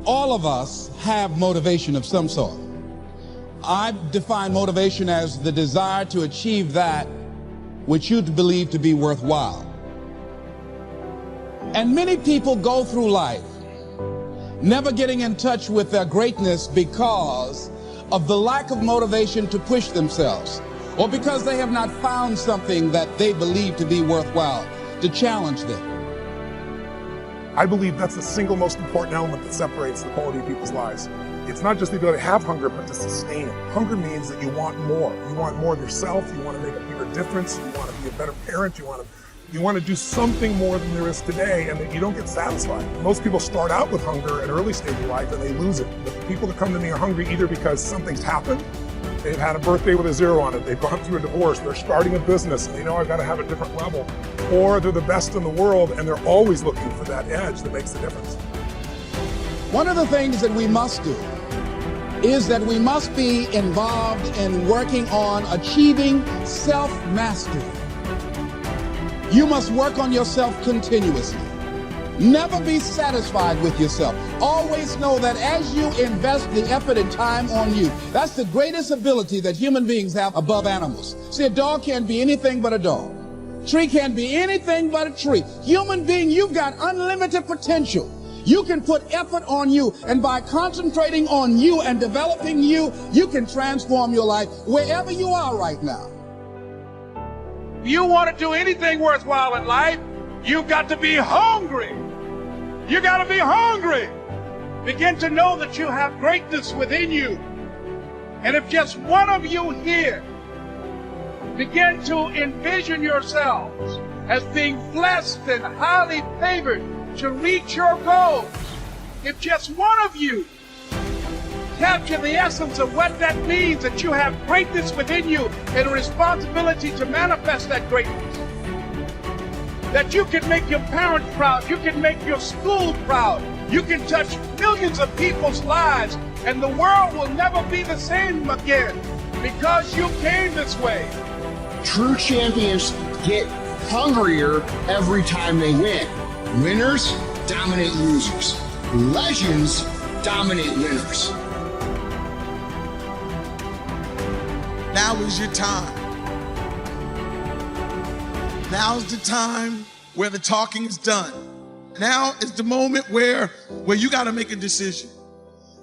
All of us have motivation of some sort. I define motivation as the desire to achieve that which you believe to be worthwhile. And many people go through life never getting in touch with their greatness because of the lack of motivation to push themselves, or because they have not found something that they believe to be worthwhile to challenge them. I believe that's the single most important element that separates the quality of people's lives. It's not just the ability to have hunger, but to sustain it. Hunger means that you want more. You want more of yourself. You want to make a bigger difference. You want to be a better parent. You want to do something more than there is today, and that you don't get satisfied. Most people start out with hunger at an early stage of life and they lose it. But the people that come to me are hungry either because something's happened, they've had a birthday with a 0 on it, they've gone through a divorce, they're starting a business and they know I've got to have a different level, or they're the best in the world and they're always looking for that edge that makes the difference. One of the things that we must do is that we must be involved in working on achieving self-mastery. You must work on yourself continuously. Never be satisfied with yourself. Always know that as you invest the effort and time on you, that's the greatest ability that human beings have above animals. See, a dog can't be anything but a dog. Tree can't be anything but a tree. Human being, you've got unlimited potential. You can put effort on you, and by concentrating on you and developing you, you can transform your life wherever you are right now. If you want to do anything worthwhile in life, you've got to be hungry. You got to be hungry. Begin to know that you have greatness within you. And if just one of you here begin to envision yourselves as being blessed and highly favored to reach your goals, if just one of you capture the essence of what that means, that you have greatness within you and a responsibility to manifest that greatness, that you can make your parents proud, you can make your school proud, you can touch millions of people's lives, and the world will never be the same again because you came this way. True champions get hungrier every time they win. Winners dominate losers. Legends dominate winners. Now is your time. Now's the time where the talking is done. Now is the moment where you got to make a decision.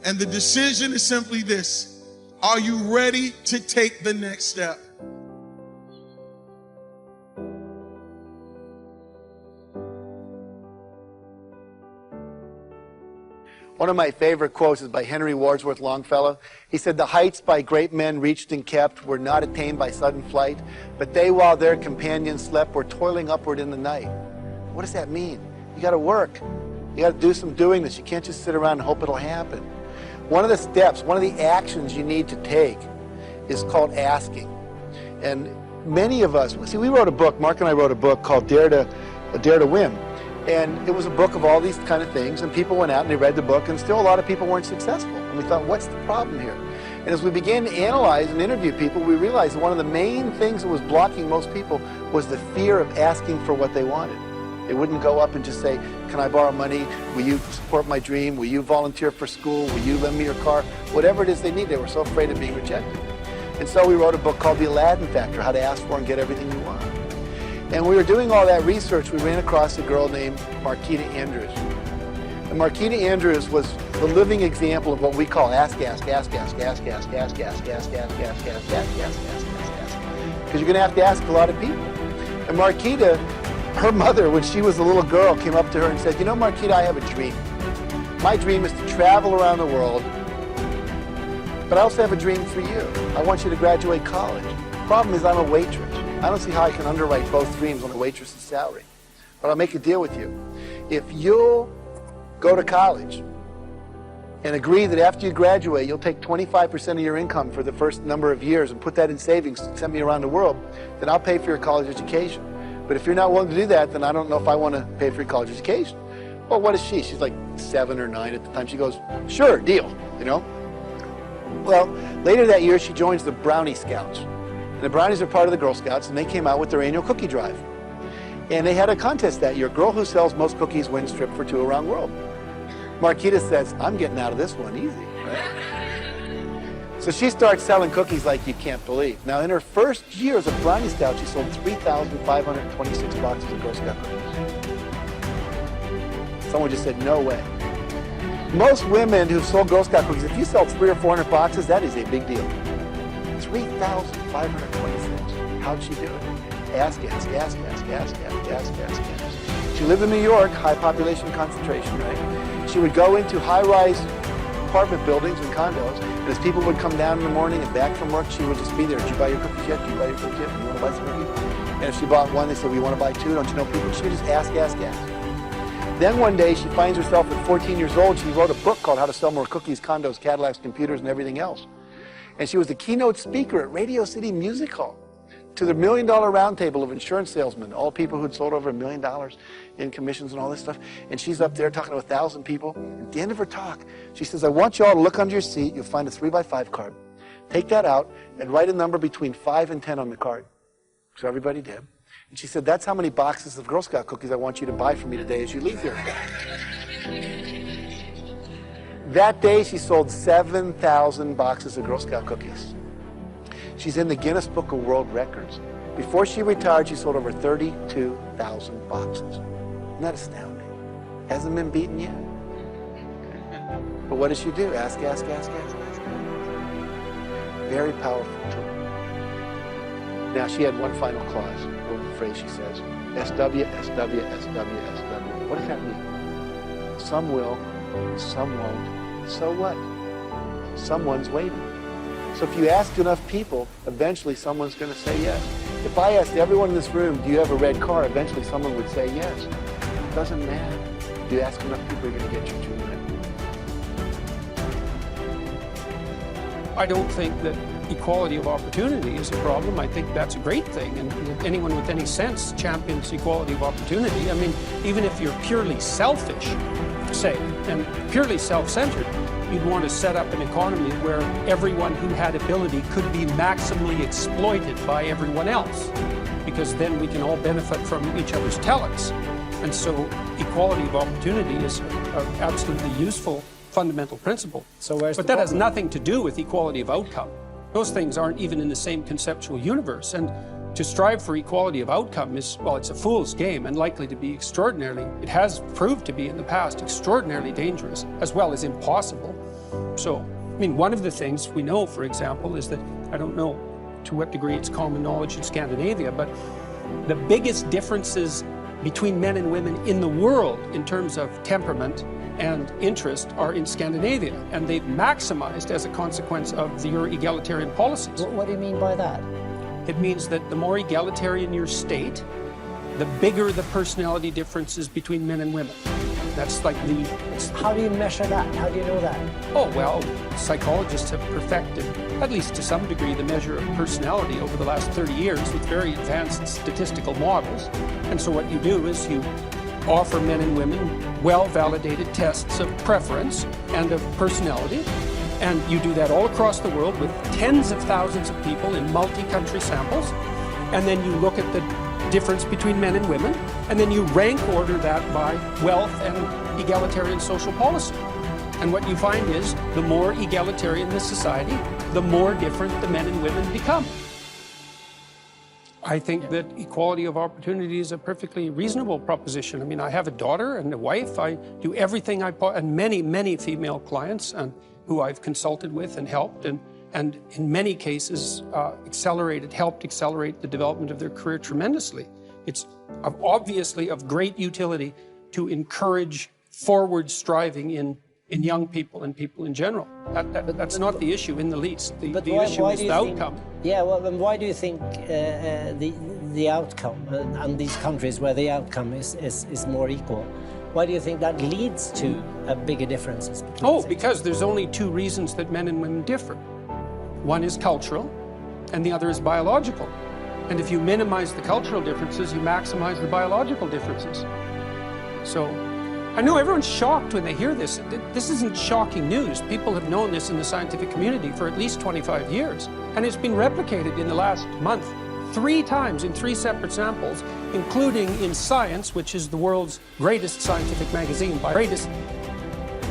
And the decision is simply this: are you ready to take the next step? One of my favorite quotes is by Henry Wadsworth Longfellow. He said, "The heights by great men reached and kept were not attained by sudden flight, but they, while their companions slept, were toiling upward in the night." What does that mean? You got to work. You got to do some doing this. You can't just sit around and hope it'll happen. One of the steps, one of the actions you need to take is called asking. And many of us, see, we wrote a book, Mark and I wrote a book called Dare to Win. And it was a book of all these kind of things, and people went out and they read the book, and still a lot of people weren't successful. And we thought, what's the problem here? And as we began to analyze and interview people, we realized that one of the main things that was blocking most people was the fear of asking for what they wanted. They wouldn't go up and just say, "Can I borrow money? Will you support my dream? Will you volunteer for school? Will you lend me your car?" Whatever it is they need, they were so afraid of being rejected. And so we wrote a book called The Aladdin Factor, How to Ask For and Get Everything You Want. And we were doing all that research, we ran across a girl named Marquita Andrews. And Marquita Andrews was the living example of what we call ask, ask, ask, ask, ask, ask, ask, ask, ask, ask, ask, ask, ask, ask, ask. Because you're going to have to ask a lot of people. And Marquita, her mother, when she was a little girl, came up to her and said, "You know, Marquita, I have a dream. My dream is to travel around the world, but I also have a dream for you. I want you to graduate college. Problem is, I'm a waitress. I don't see how I can underwrite both dreams on a waitress's salary. But I'll make a deal with you. If you'll go to college and agree that after you graduate, you'll take 25% of your income for the first number of years and put that in savings and send me around the world, then I'll pay for your college education. But if you're not willing to do that, then I don't know if I want to pay for your college education." Well, what is she? She's like 7 or 9 at the time. She goes, "Sure, deal," you know? Well, later that year, she joins the Brownie Scouts. And the Brownies are part of the Girl Scouts, and they came out with their annual cookie drive. And they had a contest that year. Girl who sells most cookies wins trip for 2 around the world. Marquita says, I'm getting out of this one easy, right? So she starts selling cookies like you can't believe. Now, in her first year as a Brownie Scout, she sold 3,526 boxes of Girl Scout cookies. Someone just said, no way. Most women who've sold Girl Scout cookies, if you sell 300 or 400 boxes, that is a big deal. 3,526. How'd she do it? Ask. She lived in New York, high population concentration, right? She would go into high-rise apartment buildings and condos, and as people would come down in the morning and back from work, she would just be there. Did you buy your cookies yet? Did you buy your cookies yet? You want to buy some cookies? And if she bought one, they said, we want to buy two. Don't you know people? She would just ask. Then one day, she finds herself at 14 years old. She wrote a book called How to Sell More Cookies, Condos, Cadillacs, Computers, and Everything Else. And she was the keynote speaker at Radio City Music Hall to the $1 Million Roundtable of insurance salesmen, all people who'd sold over $1 million in commissions and all this stuff. And she's up there talking to 1,000 people. At the end of her talk, she says, I want you all to look under your seat. You'll find a 3x5 card. Take that out and write a number between 5 and 10 on the card. So everybody did. And she said, that's how many boxes of Girl Scout cookies I want you to buy for me today as you leave here. That day, she sold 7,000 boxes of Girl Scout cookies. She's in the Guinness Book of World Records. Before she retired, she sold over 32,000 boxes. Isn't that astounding? Hasn't been beaten yet. But what does she do? Ask. Very powerful tool. Now, she had one final clause, or phrase she says, SW. What does that mean? Some will, some won't. So what? Someone's waiting. So if you ask enough people, eventually someone's going to say yes. If I asked everyone in this room, do you have a red car? Eventually someone would say yes. It doesn't matter. If you ask enough people, you're going to get your dream met. I don't think that equality of opportunity is a problem. I think that's a great thing, and anyone with any sense champions equality of opportunity. I mean, even if you're purely selfish, say, and purely self-centered, you'd want to set up an economy where everyone who had ability could be maximally exploited by everyone else, because then we can all benefit from each other's talents. And so equality of opportunity is an absolutely useful fundamental principle. But that has nothing to do with equality of outcome. Those things aren't even in the same conceptual universe. And to strive for equality of outcome is, well, it's a fool's game and likely to be extraordinarily, it has proved to be in the past, extraordinarily dangerous as well as impossible. So, I mean, one of the things we know, for example, is that, I don't know to what degree it's common knowledge in Scandinavia, but the biggest differences between men and women in the world in terms of temperament and interest are in Scandinavia, and they've maximized as a consequence of your egalitarian policies. What do you mean by that? It means that the more egalitarian your state, the bigger the personality differences between men and women. That's like the... How do you measure that? How do you know that? Oh, well, psychologists have perfected, at least to some degree, the measure of personality over the last 30 years with very advanced statistical models. And so what you do is you offer men and women well-validated tests of preference and of personality. And you do that all across the world with tens of thousands of people in multi-country samples. And then you look at the difference between men and women, and then you rank order that by wealth and egalitarian social policy. And what you find is, the more egalitarian the society, the more different the men and women become. I think that equality of opportunity is a perfectly reasonable proposition. I mean, I have a daughter and a wife. I do everything and many female clients and who I've consulted with and helped, and in many cases helped accelerate the development of their career tremendously. It's obviously of great utility to encourage forward striving in young people and people in general. That's not the issue in the least. The issue is the outcome. Yeah, well, then why do you think the outcome, and these countries where the outcome is more equal, why do you think that leads to bigger differences between because there's only two reasons that men and women differ. One is cultural, and the other is biological. And if you minimize the cultural differences, you maximize the biological differences. So, I know everyone's shocked when they hear this. This isn't shocking news. People have known this in the scientific community for at least 25 years. And it's been replicated in the last month 3 times in 3 separate samples, including in Science, which is the world's greatest scientific magazine, by greatest